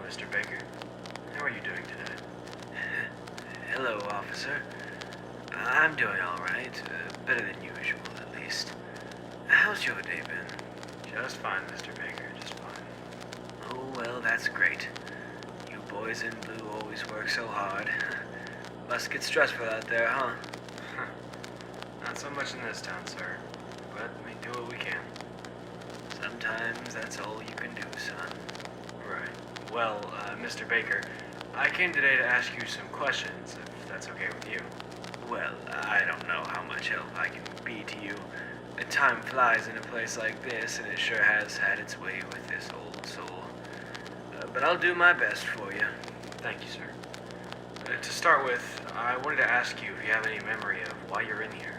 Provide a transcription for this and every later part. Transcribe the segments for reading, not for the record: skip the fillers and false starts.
Mr. Baker. How are you doing today? Hello, officer. I'm doing all right. Better than usual, at least. How's your day been? Just fine, Mr. Baker, just fine. Oh, well, that's great. You boys in blue always work so hard. Must get stressful out there, huh? Not so much in this town, sir, but we do what we can. Sometimes that's all you can do, son. Right. Well, Mr. Baker, I came today to ask you some questions, if that's okay with you. Well, I don't know how much help I can be to you. Time flies in a place like this, and it sure has had its way with this old soul. But I'll do my best for you. Thank you, sir. To start with, I wanted to ask you if you have any memory of why you're in here.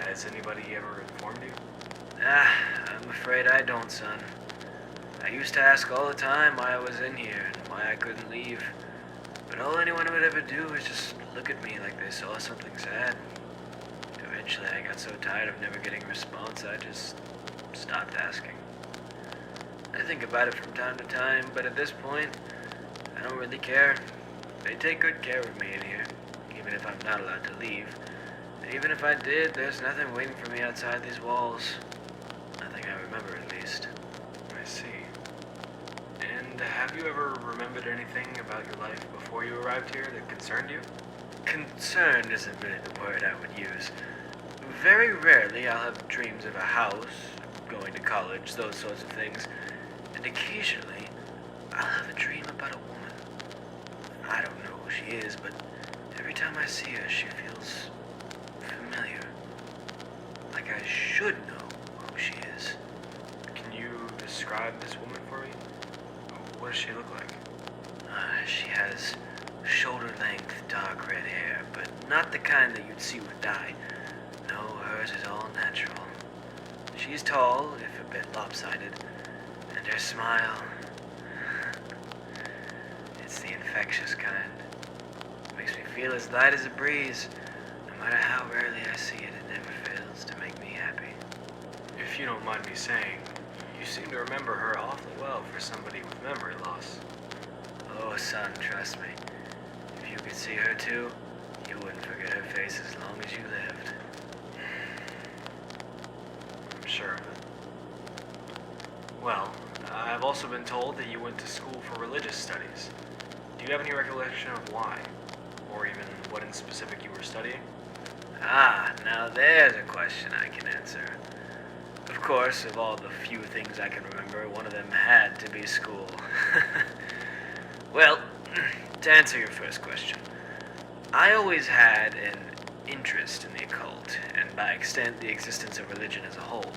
Has anybody ever informed you? I'm afraid I don't, son. I used to ask all the time why I was in here and why I couldn't leave. But all anyone would ever do was just look at me like they saw something sad. Eventually I got so tired of never getting a response, I just stopped asking. I think about it from time to time, but at this point, I don't really care. They take good care of me in here, even if I'm not allowed to leave. And even if I did, there's nothing waiting for me outside these walls. Nothing I remember, at least. I see. And have you ever remembered anything about your life before you arrived here that concerned you? Concerned isn't really the word I would use. Very rarely I'll have dreams of a house, going to college, those sorts of things. And occasionally, I'll have a dream about a woman. I don't know who she is, but every time I see her, she feels familiar. Like I should know who she is. Can you describe this woman for me? What does she look like? She has shoulder-length dark red hair, but not the kind that you'd see with dye. No, hers is all natural. She's tall, if a bit lopsided, and her smile, it's the infectious kind. Makes me feel as light as a breeze. No matter how rarely I see it, it never fails to make me happy. If you don't mind me saying, you seem to remember her awfully well for somebody with memory loss. Oh, son, trust me. If you could see her too, you wouldn't forget her face as long as you lived. I'm sure of it. Well, I've also been told that you went to school for religious studies. Do you have any recollection of why? Or even what in specific you were studying? Now there's a question I can answer. Of course, of all the few things I can remember, one of them had to be school. Well, to answer your first question, I always had an interest in the occult, and by extent, the existence of religion as a whole.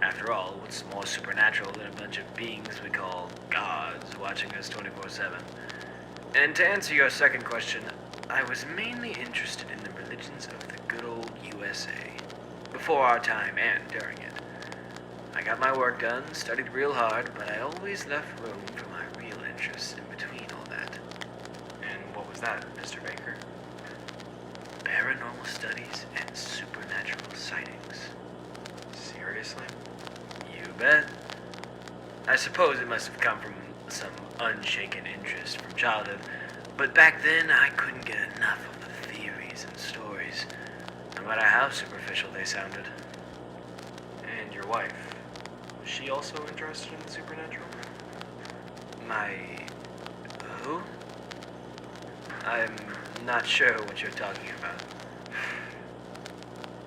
After all, what's more supernatural than a bunch of beings we call gods watching us 24/7? And to answer your second question, I was mainly interested in the religions of the good old USA, before our time and during it. I got my work done, studied real hard, but I always left room for my real interests in between all that. And what was that, Mr. Baker? Paranormal studies and supernatural sightings. Seriously? You bet. I suppose it must have come from some unshaken interest from childhood, but back then I couldn't get enough of the theories and stories, no matter how superficial they sounded. And your wife, was she also interested in the supernatural? My... who? I'm not sure what you're talking about.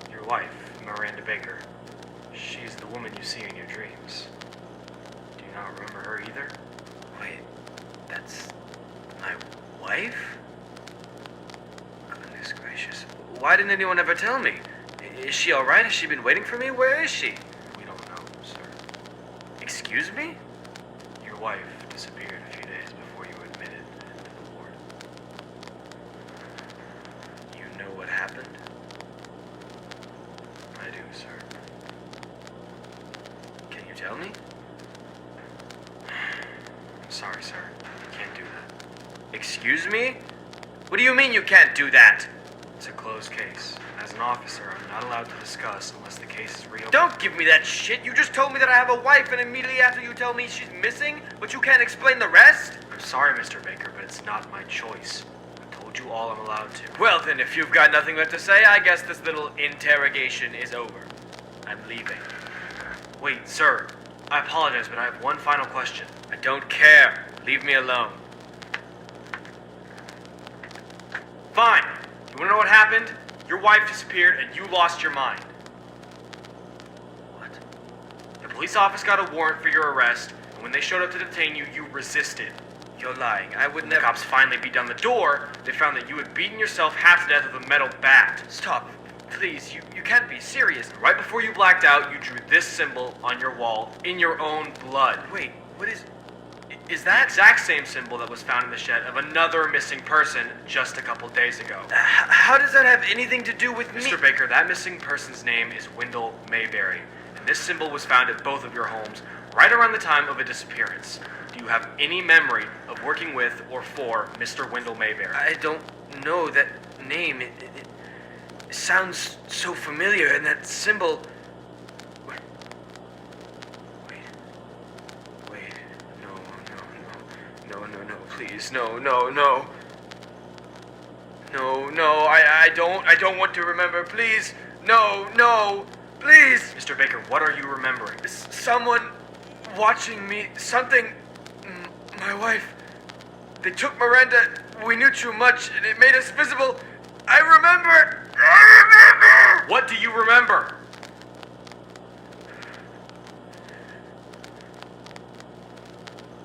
Your wife, Miranda Baker. She's the woman you see in your dreams. Do you not remember her either? Wait, that's my wife? Goodness gracious. Why didn't anyone ever tell me? Is she alright? Has she been waiting for me? Where is she? We don't know, sir. Excuse me? Your wife disappeared a few days before you admitted to the ward. You know what happened? I do, sir. Can you tell me? I'm sorry, sir. I can't do that. Excuse me? What do you mean you can't do that? It's a closed case. As an officer, I'm not allowed to discuss unless the case is reopened. Don't give me that shit! You just told me that I have a wife, and immediately after you tell me she's missing, but you can't explain the rest? I'm sorry, Mr. Baker, but it's not my choice. I told you all I'm allowed to. Well then, if you've got nothing left to say, I guess this little interrogation is over. I'm leaving. Wait, sir. I apologize, but I have one final question. I don't care. Leave me alone. Fine. You wanna know what happened? Your wife disappeared and you lost your mind. What? The police office got a warrant for your arrest, and when they showed up to detain you, you resisted. You're lying. I would When the never... cops finally beat down the door, they found that you had beaten yourself half to death with a metal bat. Stop. Please, you can't be serious. Right before you blacked out, you drew this symbol on your wall in your own blood. Wait, what is... Is The that... exact same symbol that was found in the shed of another missing person just a couple days ago. How does that have anything to do with me? Mr. Baker, that missing person's name is Wendell Mayberry, and this symbol was found at both of your homes right around the time of a disappearance. Do you have any memory of working with or for Mr. Wendell Mayberry? I don't know that name. It sounds so familiar, and that symbol... Wait. No, please, no. No, I don't want to remember, please. No, please. Mr. Baker, what are you remembering? Someone watching me, something... My wife... They took Miranda, we knew too much, and it made us visible. I remember! What do you remember?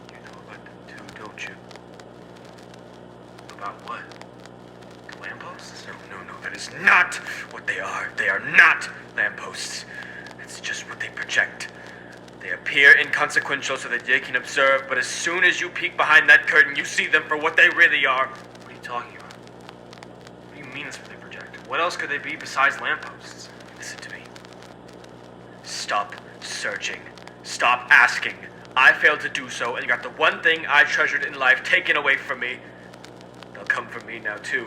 You know about them too, don't you? About what? Lampposts? No, that is not what they are. They are not lampposts. It's just what they project. They appear inconsequential so that they can observe, but as soon as you peek behind that curtain, you see them for what they really are. What are you talking about? What do you mean it's what they project? What else could they be besides lampposts? Listen to me. Stop searching. Stop asking. I failed to do so and got the one thing I treasured in life taken away from me. They'll come for me now too,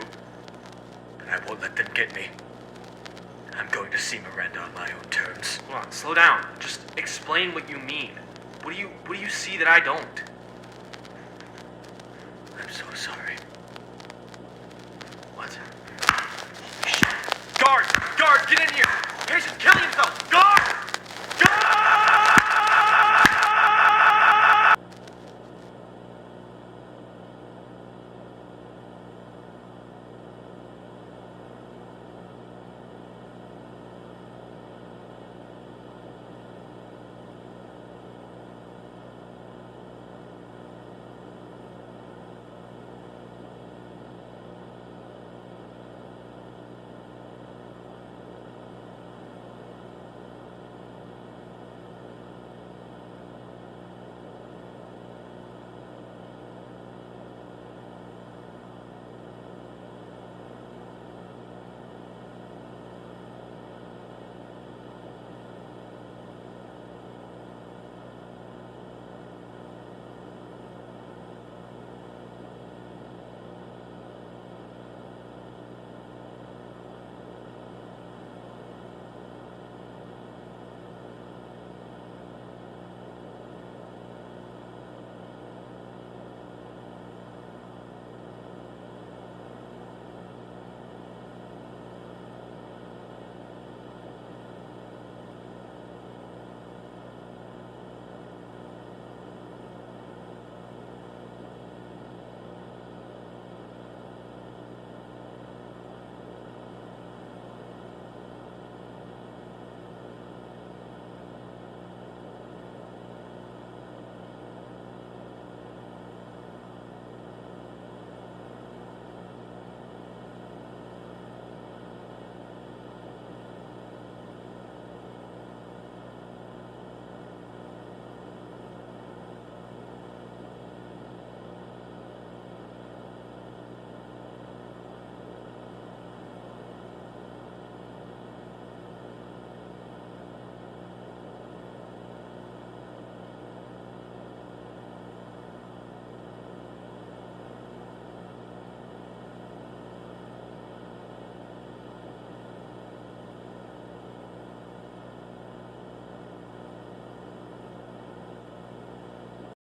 but I won't let them get me. I'm going to see Miranda on my own terms. Hold on, slow down. Just explain what you mean. What do you see that I don't? I'm so sorry. What? Shit. Guard! Guard, get in here! Patient killing himself! Guard!